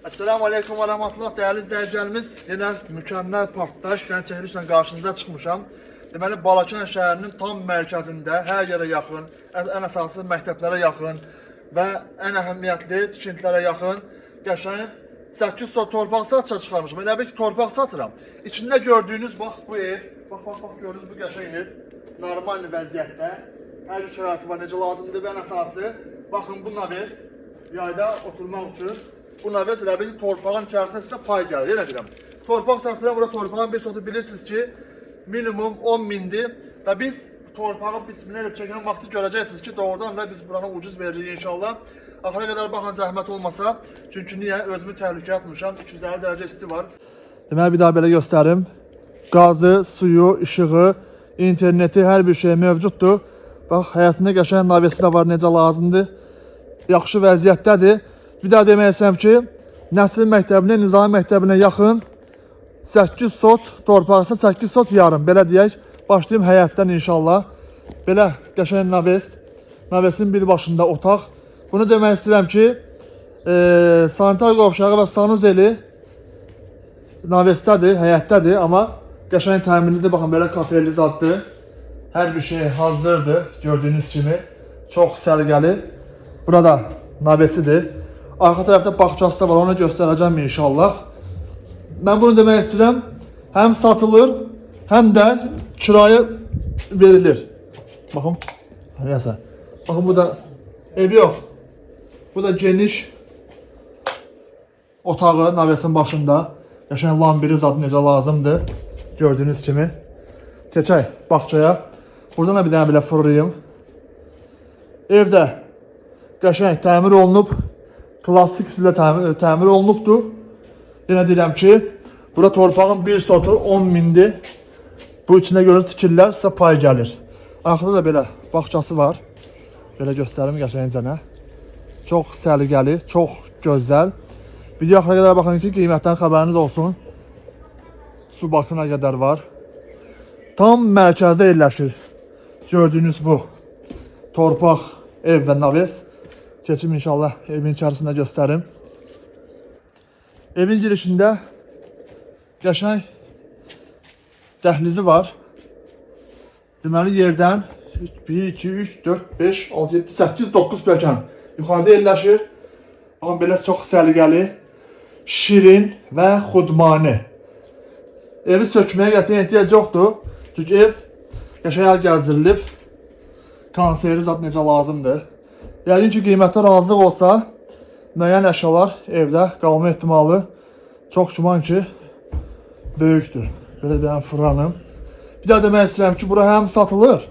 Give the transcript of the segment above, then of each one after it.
Esselamu Aleyküm ve Rahmetullah değerli izleyicilerimiz. Yine mükemmel partlayış ben çəkilişlə qarşınıza çıxmışam. Deməli Balakən şəhərinin tam mərkəzində, hər yerə yaxın, ən əsası məktəblərə yaxın və ən əhəmiyyətli tikintilərə yaxın qəşəng 8 sot torpaq satışa çıxarmışam. Elə bil ki torpaq satıram. İçində gördüyünüz bax bu ev, bax gördünüz bu qəşəng ev normal vəziyyətdə. Hər bir şəraiti var, necə lazımdır və ən əsası baxın bu naves yayda oturmaq üçün. Bu naves elə bil ki torpağın içərisində sizə pay gəlir. Yenə deyirəm. Torpaq satıram, burada torpağın bir sotu bilirsiniz ki minimum 10 mindir və biz torpağı bismillah çəkən vaxtı görəcəksiniz ki doğrudan da biz buranı ucuz veririk inşallah. Axıra qədər baxın zəhmət olmasa. Çünki niyə? Özümü təhlükəyə atmışam. 250 dərəcə isti var. Deməli bir daha belə göstərim. Qazı, suyu, işığı, interneti, hər bir şey mövcuddur. Bax, həyatında qəşəng navesi də var, necə lazımdır. Yaxşı vəziyyətdədir. Bir daha demək istəyirəm ki, Nəsil məktəbinə, Nizami məktəbinə yaxın 8 sot torpaqsa 8 sot yarım. Belə deyək, başlayayım həyətdən inşallah. Belə qəşəng naves. Navesin bir başında otaq. Bunu demək istəyirəm ki, sanitar qovşağı və sanuzeli navesdədir, həyətdədir. Amma qəşəng təminlidir. Baxın, belə kafeli zaddır. Hər bir şey hazırdır, gördüyünüz kimi. Çox səliqəli. Burada navesidir. Arxa tərəfdə bağçası da var, onu göstərəcəm inşallah. Mən bunu demək istəyirəm, həm satılır, həm də kirayə verilir. Baxın, neyəsə. Baxın, bu da ev yox. Bu da geniş otağı navesin başında. Qəşəng lambiri zad necə lazımdır, gördüyünüz kimi. Keçək bağçaya. Buradan da bir dənə belə fırlayım. Evdə qəşəng təmir olunub, klassik sizlə təmir olunubdur. Yenə deyirəm ki, bura torpağın bir sotu 10 mindir. Bu içində görünür tikirlər sizə pay gəlir. Arxada da belə bağçası var. Belə göstərim qəşəngcənə. Çox səliqəli, çox gözəl. Video axıra qədər baxın ki, qiymətdən xəbəriniz olsun. Su bakına qədər var. Tam mərkəzdə yerləşir. Gördüyünüz bu torpaq, ev və naves. Keçim inşallah evin içərisində göstərim. Evin girişində qəşəng dəhlizi var. Deməli yerdən 1, 2, 3, 4, 5, 6, 7, 8, 9 pilləkən yuxarıda yerləşir. Baxın, belə çox səliqəli, şirin və xudmani. Evi sökməyə qətiyyən ehtiyac yoxdur. Çünki ev qəşəng əl gəzdirilib. Konseri zad necə lazımdır. Yəqin ki, qiymətə razılıq olsa, müəyyən əşyalar evdə qalma ehtimalı çox güman ki, böyükdür. Belə bir fırlanım. Bir daha demək istəyirəm ki, bura həm satılır,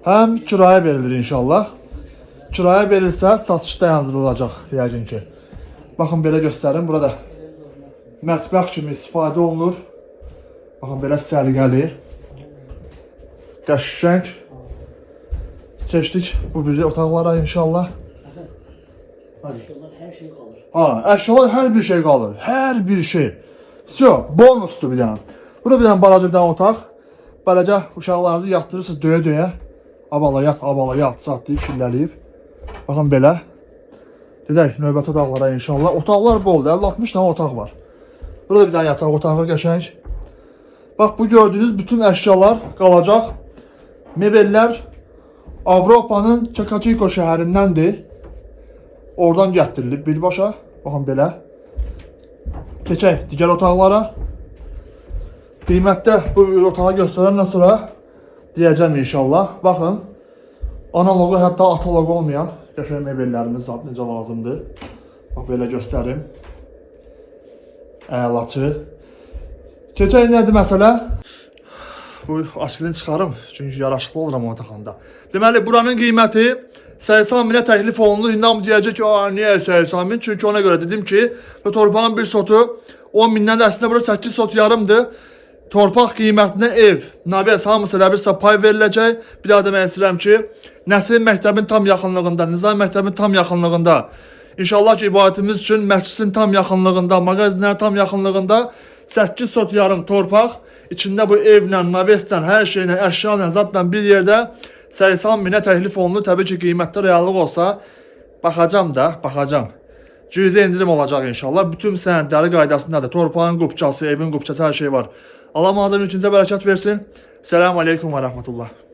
həm kirayə verilir inşallah. Kirayə verilsə, satış dayandırılacaq yəqin ki. Baxın, belə göstərim. Burada mətbəx kimi istifadə olunur. Baxın, belə səliqəli, qəşəng. Keçdik bu bir otaqlara inşallah. Əşyalar hər şey qalır. Əşyalar hər bir şey qalır. Hər bir şey. Bonusdur bir dənə. Burada bir dənə balaca bir dənə otaq. Beləcə uşaqlarınızı yatdırırsınız döyə-döyə. Abala yat, saat deyib, şilləliyib. Baxın belə. Dedək, növbəti otaqlara inşallah. Otaqlar boldur, 50-60 dənə otaq var. Burada bir dənə yataq otağı qəşəng. Bax, bu gördüyünüz bütün əşyalar qalacaq. Mebellər Avropanın Çakachiko şəhərindəndir. Oradan gətirilib birbaşa. Baxın belə. Keçək digər otaqlara. Qiymətdə bu otağı göstərəndən sonra deyəcəm inşallah. Baxın. Analogu, hətta atalogu olmayan qəşəng mebellərimiz zat necə lazımdır. Bax, belə göstərim. Əlaçı. Keçək nədir məsələ? Bu askilini çıxarım, çünki yaraşıqlı oluram ona taxanda. Deməli, buranın qiyməti 80 minə təklif olunur. İndi hamı deyəcək ki, niyə 80 min? Çünki ona görə dedim ki, bu torpağın bir sotu 10 mindən əslində bura 8 sot yarımdır. Torpaq qiymətinə ev, naves hamısı elə birsə pay veriləcək. Bir daha demək istəyirəm ki, Nəsil məktəbin tam yaxınlığında, Nizami məktəbin tam yaxınlığında, İnşallah ki, ibadətimiz üçün məscidin tam yaxınlığında, mağazinlərin tam yaxınlığında 8 sot yarım torpaq, içində bu evlə, naveslə, hər şeylə, əşyayla, zatla bir yerdə 80 minə təklif olunur. Təbii ki, qiymətdə reallıq olsa, baxacam da, baxacam. cüzi indirim olacaq inşallah. Bütün sənədləri qaydasındadır. Torpağın qupçası, evin qupçası, hər şey var. Allah malzəmin üçüncə bərəkət versin. Selamun Aleyküm və Rəhmətullah.